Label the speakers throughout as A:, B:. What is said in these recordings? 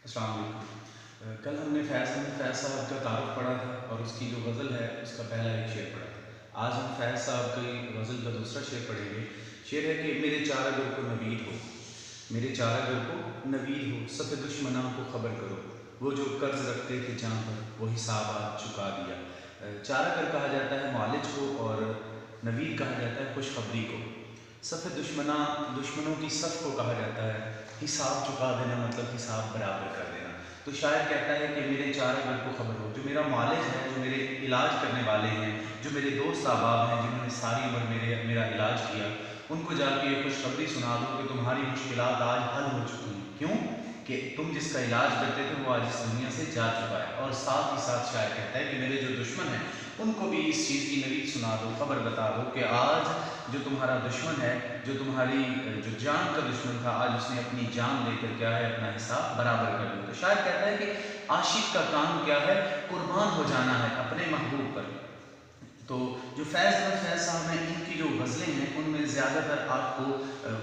A: السلام علیکم۔ کل ہم نے فیض صاحب کا تعارف پڑھا تھا اور اس کی جو غزل ہے اس کا پہلا ایک شعر پڑھا تھا۔ آج ہم فیض صاحب کی غزل کا دوسرا شعر پڑھیں گے۔ شعر ہے کہ میرے چار اگر کو نوید ہو، میرے چار اگر کو نوید ہو، صف دشمناں کو خبر کرو، وہ جو قرض رکھتے تھے جان پر وہ حساب آج چکا دیا۔ چار اگر کہا جاتا ہے معالج کو اور نوید کہا جاتا ہے خوشخبری کو۔ صف دشمنوں کی صف کو کہا جاتا ہے حساب چکا دینا، مطلب حساب برابر کر دینا۔ تو شاعر کہتا ہے کہ میرے چار اگر کو خبر ہو، جو میرا معالج ہے، جو میرے علاج کرنے والے ہیں، جو میرے دوست احباب ہیں جنہوں نے ساری عمر میرا علاج کیا، ان کو جا کے یہ خوشخبری سنا دو کہ تمہاری مشکلات آج حل ہو چکی ہیں۔ کیوں کہ تم جس کا علاج کرتے تھے وہ آج اس دنیا سے جا چکا ہے۔ اور ساتھ ہی ساتھ شاعر کہتا ہے کہ میرے جو دشمن ہیں ان کو بھی اس چیز کی نوید سنا دو، خبر بتا دو کہ آج جو تمہارا دشمن ہے، جو تمہاری جو جان کا دشمن تھا، آج اس نے اپنی جان لے کر کیا ہے اپنا حساب برابر کر دیا۔ تو شاعر کہتا ہے کہ عاشق کا کام کیا ہے، قربان ہو جانا ہے اپنے محبوب پر۔ تو جو فیض صاحب ہیں ان کی جو غزلیں ہیں ان میں زیادہ تر آپ کو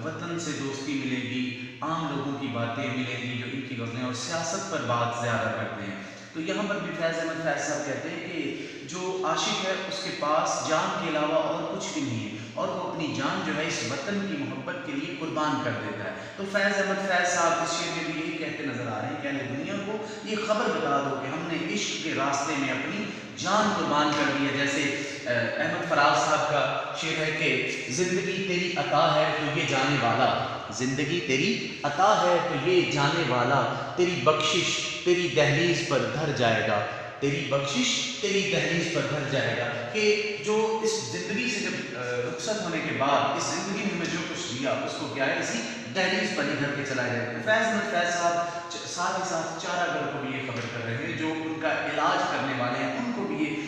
A: وطن سے دوستی ملے گی، عام لوگوں کی باتیں ملیں گی جو ان کی غزلیں، اور سیاست پر بات زیادہ کرتے ہیں۔ تو یہاں پر بھی فیض صاحب کہتے ہیں کہ جو عاشق ہے اس کے پاس جان کے علاوہ اور کچھ بھی نہیں ہے، اور وہ اپنی جان جو ہے اس وطن کی محبت کے لیے قربان کر دیتا ہے۔ تو فیض صاحب اس شعر میں بھی یہی کہتے نظر آ رہے ہیں کہ اہل دنیا کو یہ خبر بتا دو کہ ہم نے عشق کے راستے میں اپنی جان قربان کر دی ہے۔ جیسے احمد فراز صاحب کا شعر ہے کہ زندگی تیری عطا ہے تو یہ جانے والا، زندگی تیری عطا ہے تو یہ جانے والا، تیری بخشش تیری دہلیز پر دھر جائے گا، تیری بخشش تیری دہلیز پر دھر جائے گا۔ کہ جو اس زندگی سے جب رخصت ہونے کے بعد اس زندگی میں ہمیں جو کچھ دیا اس کو کیا ہے اسی دہلیز پر ہی دھر کے چلا جائے گا۔ فیض صاحب ساتھ ہی ساتھ چارہ گر کو بھی یہ خبر کر رہے ہیں، جو ان کا علاج کرنے والے ہیں ان کو بھی یہ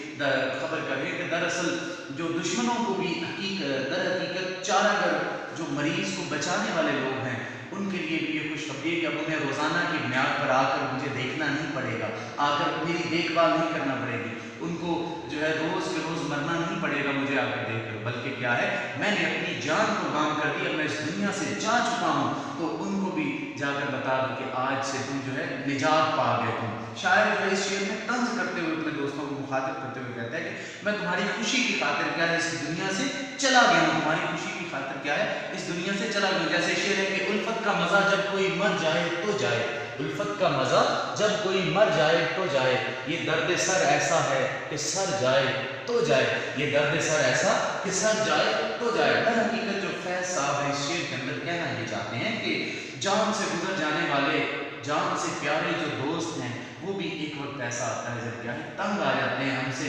A: خبر کر رہے ہیں کہ دراصل جو دشمنوں کو بھی در حقیقت چارہ گر جو مریض کو بچانے والے لوگ ہیں ان کے لیے بھی یہ خوشخبری ہے کہ اب انہیں روزانہ کی بنیاد پر آ کر مجھے دیکھنا نہیں پڑے گا، آ کر میری دیکھ بھال نہیں کرنا پڑے گی، ان کو جو ہے روز کے روز مرنا نہیں پڑے گا مجھے آ کر دیکھ کر، بلکہ کیا ہے میں نے اپنی جان قربان کر دی، اب میں اس دنیا سے جا چکا ہوں، تو ان کو بھی جا کر بتا دو کہ آج سے تم جو ہے نجات پا گئے تم۔ شاعر جو ہے اس شعر میں طنز کرتے ہوئے اپنے دوستوں کو مخاطب کرتے ہوئے کہتا ہے کہ میں تمہاری خوشی کی خاطر کیا ہے اس دنیا سے چلا گیا ہوں، تمہاری خوشی کی خاطر کیا ہے اس دنیا سے چلا گیا ہوں۔ جیسے شعر ہے کہ الفت کا مزہ جب کوئی مر جائے تو جائے، الفت کا مزہ جب کوئی مر جائے تو جائے، یہ درد سر ایسا ہے کہ سر جائے تو جائے، یہ درد سر ایسا کہ سر جائے تو جائے۔ در حقیقت جو فیض صاحب ہیں اس شعر کے اندر کہنا یہ چاہتے ہیں کہ جان سے گزر جانے والے، جان سے پیارے جو دوست ہیں وہ بھی ایک وقت ایسا آتا ہے جب کیا ہے تنگ آ جاتے ہیں ہم سے،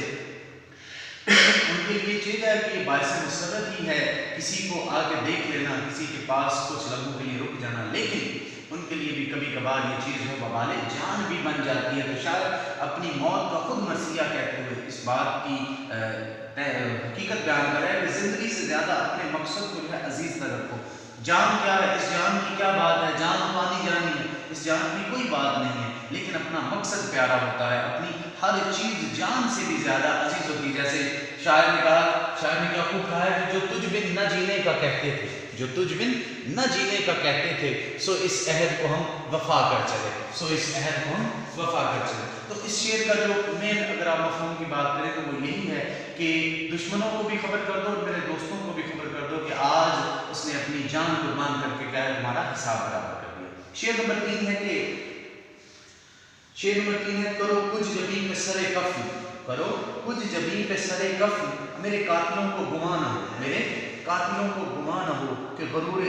A: ان کے لیے چیز ہے کہ یہ باعث مسرت ہی ہے کسی کو آ کے دیکھ لینا، کسی کے پاس کچھ لمحوں کے لیے رک جانا، لیکن ان کے لیے بھی کبھی کبھار یہ چیز جو وبال جان بھی بن جاتی ہے۔ تو شاید اپنی موت کا خود مرثیہ کہتے ہوئے اس بات کی حقیقت بیان کر رہا ہے کہ زندگی سے زیادہ اپنے مقصد کو جو ہے عزیز تر رکھو۔ جان کیا ہے، اس جان کی کیا بات ہے، جان پانی جانی ہے، اس جان کی کوئی بات نہیں ہے، لیکن اپنا مقصد پیارا ہوتا ہے، اپنی ہر چیز جان سے بھی زیادہ عزیز ہوتی ہے۔ جیسے شاعر نے کیا خوب کہا ہے کہ جو تجھ بن نہ جینے کا کہتے تھے، جو تجھ بن نہ جینے کا کہتے تھے، سو اس عہد کو ہم وفا کر چلے، سو اس عہد کو ہم وفا کر چلے۔ تو اس شعر کا جو مین اگر آپ مفہوم کی بات کریں تو وہ یہی ہے کہ دشمنوں کو بھی خبر کر دو اور میرے دوستوں کو بھی خبر کر دو کہ آج اس نے اپنی جان قربان کر کے کیا ہے ہمارا حساب برابر کر دیا۔ شعر نمبر 3 ہے کہ کرو کچھ جبیں پہ سر کفن، کرو کچھ جبیں پہ سر کفن، میرے قاتلوں کو گمان نہ ہو، میرے قاتلوں کو گمان نہ ہو کہ غرور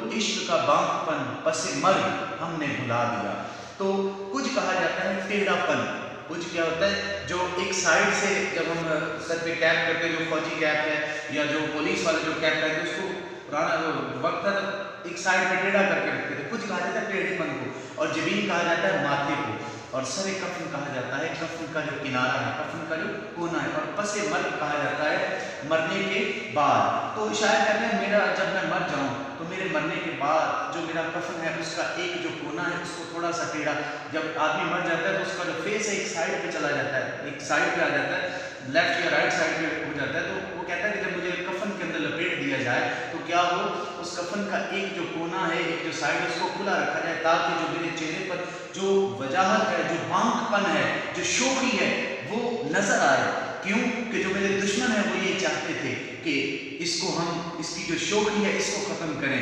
A: عشق کا بانک پن پس مرگ ہم نے بھلا دیا۔ تو کچھ کہا جاتا ہے ٹیڑھا پن، کچھ کیا ہوتا ہے جو ایک سائڈ سے جب ہم سر پہ کیپ کرتے جو فوجی کیپ ہے یا جو پولیس والے جو کیپ کرتے اس کو پرانا وقت تھا تو ایک سائڈ پہ ٹیڑھا کر کے رکھتے تھے، کچھ کہا جاتا ہے ٹیڑھے پن کو، اور جبین کہا جاتا ہے ماتھے کو، اور سر کفن کہا جاتا ہے کفن کا جو کنارہ ہے، کفن کا جو کونا ہے، اور پس مرگ کہا جاتا ہے مرنے کے بعد۔ تو شاید کہتے ہیں میرا جب میں مر جاؤں تو میرے مرنے کے بعد جو میرا کفن ہے اس کا ایک جو کونا ہے اس کو تھوڑا سا ٹیڑھا، جب آدمی مر جاتا ہے تو اس کا جو فیس ہے ایک سائڈ پہ چلا جاتا ہے، ایک سائڈ پہ آ جاتا ہے، لیفٹ یا رائٹ سائڈ پہ ہو جاتا ہے، تو وہ کہتا ہے کہ جب مجھے کفن کے اندر لپیٹ دیا جائے تو
B: کیا ہو اس کفن کا ایک جو کونا ہے، ایک جو سائڈ ہے، اس کو کھلا رکھا جائے تاکہ جو میرے چہرے پر جو وجاہت ہے، جو بانک پن ہے، جو شوخی ہے، وہ نظر آئے۔ کیوں کہ جو میرے دشمن ہیں وہ یہ چاہتے تھے کہ اس کو ہم، اس کی جو شوخی ہے اس کو ختم کریں،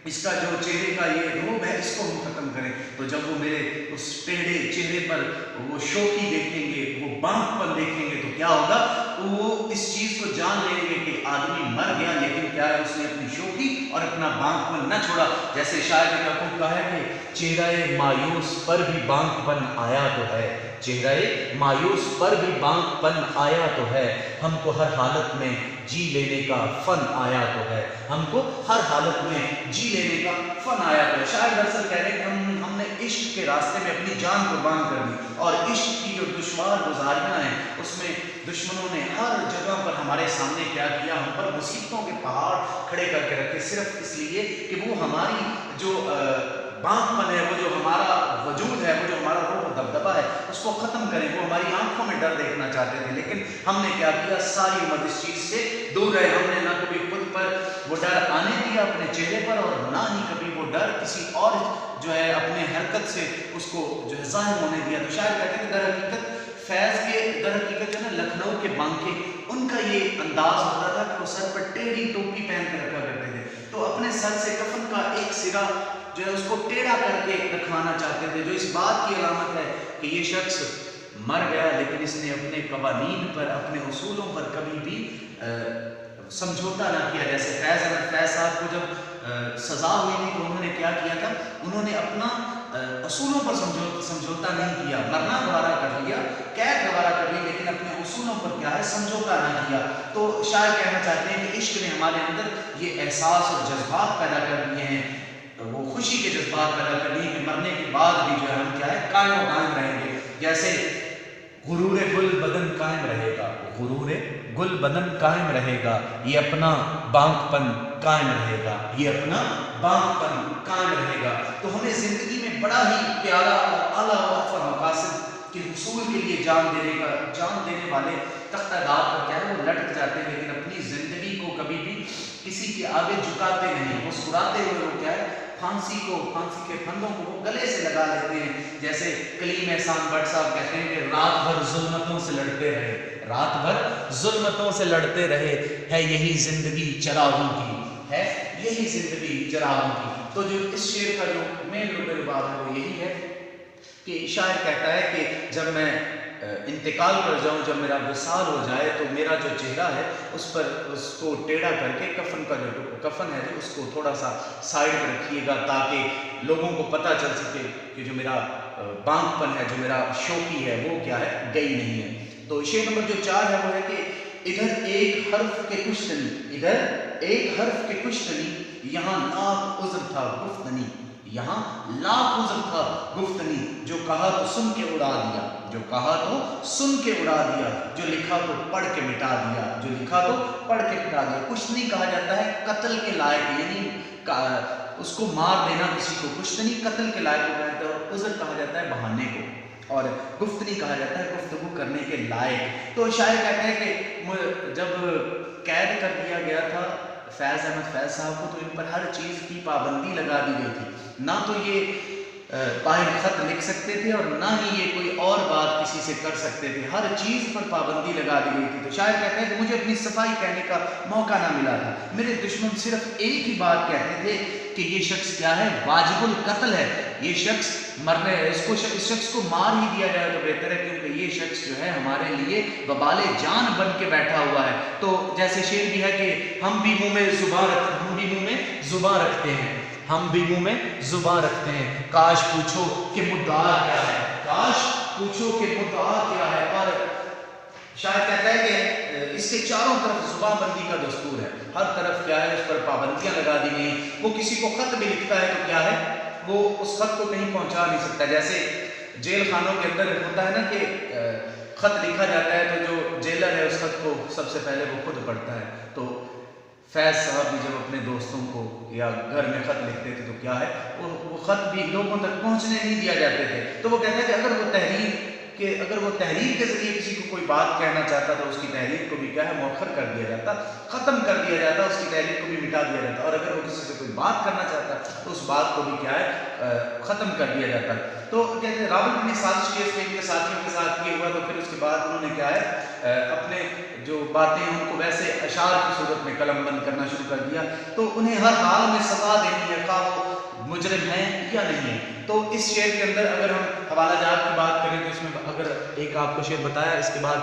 B: اس کا جو چہرے کا یہ روب ہے اس کو ہم ختم کریں۔ تو جب وہ میرے اس ٹیڑھے چہرے پر وہ شوخی دیکھیں گے، وہ بانک پن دیکھیں گے، تو کیا ہوگا، وہ اس چیز کو جان لیں گے کہ آدمی مر گیا لیکن کیا ہے، اس نے اپنی شوخی اور اپنا بانک پن نہ چھوڑا۔ جیسے شاعر نے خوب کہا ہے کہ چہرہ مایوس پر بھی بانک پن آیا تو ہے، چہرہ مایوس پر بھی بانک پن آیا تو ہے، ہم کو ہر حالت میں جی لینے کا فن آیا تو ہے، ہم کو ہر حالت میں جی لینے کا فن آیا تو ہے۔ شاعر دراصل کہہ رہے ہیں کہ ہم نے عشق کے راستے میں اپنی جان قربان کر دی، اور عشق کی جو دشوار گزاریاں ہیں اس میں دشمنوں نے ہر جگہ پر ہمارے سامنے کیا کیا، ہم پر مصیبتوں کے پہاڑ کھڑے کر کے رکھے، صرف اس لیے کہ وہ ہماری جو بانک پن ہے، وہ جو ہمارا وجود ہے، وہ جو ہمارا روح و دبدبہ ہے، اس کو ختم کریں۔ وہ ہماری آنکھوں میں ڈر دیکھنا چاہتے تھے، لیکن ہم نے کیا کیا، ساری عمر اس چیز سے دور رہے۔ ہم نے نہ کبھی خود پر وہ ڈر آنے دیا اپنے چہرے پر، اور نہ ہی کبھی وہ ڈر کسی اور جو ہے اپنے حرکت سے اس کو جو ہے ظاہر ہونے دیا۔ تو شاید کہتے ہیں کہ در حقیقت فیض کے، در حقیقت جو ہے نا لکھنؤ کے بانکے، ان کا یہ انداز ہوتا تھا کہ وہ سر پر ٹیڑھی ٹوپی پہن کے رکھا کرتے تھے، تو اپنے سر سے کفن کا ایک سرا جو ہے اس کو ٹیڑھا کر کے رکھوانا چاہتے تھے، جو اس بات کی علامت ہے کہ یہ شخص مر گیا لیکن اس نے اپنے قوانین پر، اپنے اصولوں پر کبھی بھی سمجھوتا نہ کیا۔ جیسے فیض احمد فیض صاحب کو جب سزا ہوئی تھی تو انہوں نے کیا کیا تھا، انہوں نے اپنا اصولوں پر سمجھوتا نہیں کیا، مرنا گوارا کر لیا، قید گوارا کر لی، لیکن اپنے اصولوں پر کیا ہے، سمجھوتا نہ کیا۔ تو شاعر کہنا چاہتے ہیں کہ عشق نے ہمارے اندر یہ احساس اور جذبات پیدا کر دیے ہیں، وہ خوشی کے جذبات پیدا کر دیے کہ مرنے کے بعد بھی جو ہے ہم کیا ہے، قائم و دائم رہیں گے۔ جیسے غرور گل بدن قائم رہے گا، غرور گل بدن قائم رہے گا، یہ اپنا بانک پن قائم رہے گا، یہ اپنا بانک پن قائم رہے گا۔ تو ہمیں زندگی میں بڑا ہی پیارا اور اعلیٰ اور مقاصد کے حصول کے لیے جان دینے والے تختہ دار پر کیا ہے وہ لٹک جاتے ہیں، لیکن اپنی زندگی کو کبھی بھی کسی کے آگے جھکاتے نہیں، مسکراتے ہوئے وہ کیا ہے، پھانسی کے پھندوں کو وہ گلے سے لگا لیتے ہیں۔ جیسے کلیم احسان بٹ صاحب کہتے ہیں کہ رات بھر ظلمتوں سے لڑتے رہے، رات بھر ظلمتوں سے لڑتے رہے، ہے یہی زندگی چراغوں کی، ہے یہی زندگی چراغوں کی۔ تو جو اس شعر کا جو مین بات ہے وہ یہی ہے کہ شاعر کہتا ہے کہ جب میں انتقال کر جاؤں، جب میرا وصال ہو جائے، تو میرا جو چہرہ ہے اس پر اس کو ٹیڑھا کر کے کفن کا جو کفن ہے جو اس کو تھوڑا سا سائڈ پہ رکھیے گا، تاکہ لوگوں کو پتہ چل سکے کہ جو میرا بانک پن ہے، جو میرا شوخی ہے، وہ کیا ہے، گئی نہیں ہے۔ تو شعر نمبر جو 4 ہے وہ ہے کہ ادھر ایک حرف کے کچھ نہیں، ادھر ایک حرف کے کچھ نہیں، یہاں لاکھ عذر تھا گفتنی، یہاں لاکھ عذر تھا گفتنی، جو کہا تو سن کے اڑا دیا، جو کہا تو سن کے اڑا دیا، جو لکھا تو پڑھ کے مٹا دیا، جو لکھا تو پڑھ کے مٹا دیا۔ کچھ نہیں کہا جاتا ہے قتل کے لائق، یعنی اس کو مار دینا کسی کو کچھ نہیں، قتل کے لائق کو کہتا ہے، اور عذر کہا جاتا ہے بہانے کو، اور گفتنی کہا جاتا ہے گفتگو کرنے کے لائق۔ تو شاعر کہتے ہیں کہ جب قید کر دیا گیا تھا فیض احمد فیض صاحب کو، تو ان پر ہر چیز کی پابندی لگا دی گئی تھی، نہ تو یہ باہر خط لکھ سکتے تھے اور نہ ہی یہ کوئی اور بات کسی سے کر سکتے تھے، ہر چیز پر پابندی لگا دی گئی تھی۔ تو شاعر کہتے ہیں کہ مجھے اپنی صفائی کہنے کا موقع نہ ملا تھا، میرے دشمن صرف ایک ہی بات کہتے تھے کہ یہ شخص کیا ہے، واجب القتل ہے، یہ شخص مرنے ہے، اس شخص کو مار ہی دیا جائے تو بہتر ہے، کیونکہ یہ شخص جو ہے ہمارے لیے وبال جان بن کے بیٹھا ہوا ہے۔ تو جیسے شعر بھی ہے کہ ہم بھی منہ میں زباں رکھتے ہیں، ہم بھی منہ میں زباں رکھتے ہیں، کاش پوچھو کہ مدعا کیا ہے، کاش پوچھو کہ مدعا کیا ہے۔ اور شاید کہتا ہے کہ اس کے چاروں طرف زباں بندی کا دستور ہے، ہر طرف کیا ہے، اس پر پابندیاں لگا دی گئی ہیں۔ وہ کسی کو خط بھی لکھتا ہے تو کیا ہے، وہ اس خط کو کہیں پہنچا نہیں سکتا۔ جیسے جیل خانوں کے اندر ہوتا ہے نا کہ خط لکھا جاتا ہے تو جو جیلر ہے اس خط کو سب سے پہلے وہ خود پڑھتا ہے۔ تو فیض صاحب بھی جب اپنے دوستوں کو یا گھر میں خط لکھتے تھے تو کیا ہے، وہ خط بھی لوگوں تک پہنچنے نہیں دیا جاتے تھے۔ تو وہ کہتے ہیں کہ اگر وہ تحریر کہ اگر وہ تحریر کے ذریعے کسی کو کوئی بات کہنا چاہتا تو اس کی تحریر کو بھی کیا ہے مؤخر کر دیا جاتا، ختم کر دیا جاتا، اس کی تحریر کو بھی مٹا دیا جاتا، اور اگر وہ کسی سے کوئی بات کرنا چاہتا تو اس بات کو بھی کیا ہے ختم کر دیا جاتا۔ تو کہتے ہیں راول نے سازش کیس میں ان کے ساتھیوں کے ساتھ یہ ہوا، تو پھر اس کے بعد انہوں نے کیا ہے اپنے جو باتیں ان کو ویسے اشعار کی صورت میں قلم بند کرنا شروع کر دیا، تو انہیں ہر حال میں سزا دینی ہے، خواہ وہ مجرم ہیں یا نہیں ہیں۔ تو اس شعر کے اندر اگر ہم حوالہ جات کی بات کریں تو اس میں اگر ایک آپ کو شعر بتایا، اس کے بعد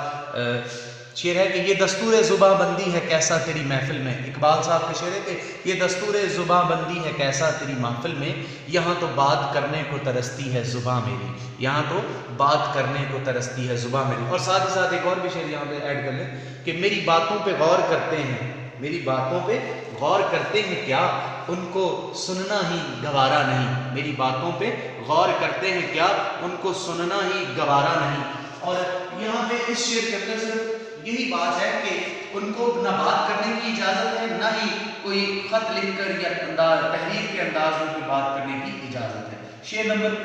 B: شعر ہے کہ یہ دستور زباں بندی ہے کیسا تیری محفل میں، اقبال صاحب کا شعر ہے کہ یہ دستور زباں بندی ہے کیسا تیری محفل میں، یہاں تو بات کرنے کو ترستی ہے زباں میری، یہاں تو بات کرنے کو ترستی ہے زباں میری۔ اور ساتھ ہی ساتھ ایک اور بھی شعر یہاں پہ ایڈ کر لیں کہ میری باتوں پہ غور کرتے ہیں، میری باتوں پہ غور کرتے ہیں کیا، ان کو سننا ہی گوارا نہیں، میری باتوں پہ غور کرتے ہیں کیا، ان کو سننا ہی گوارا نہیں۔ اور یہاں پہ اس شعر کے اندر صرف یہی بات ہے کہ ان کو نہ بات کرنے کی اجازت ہے، نہ ہی کوئی خط لکھ کر یا تحریر کے انداز میں کوئی بات کرنے کی اجازت ہے۔ شعر نمبر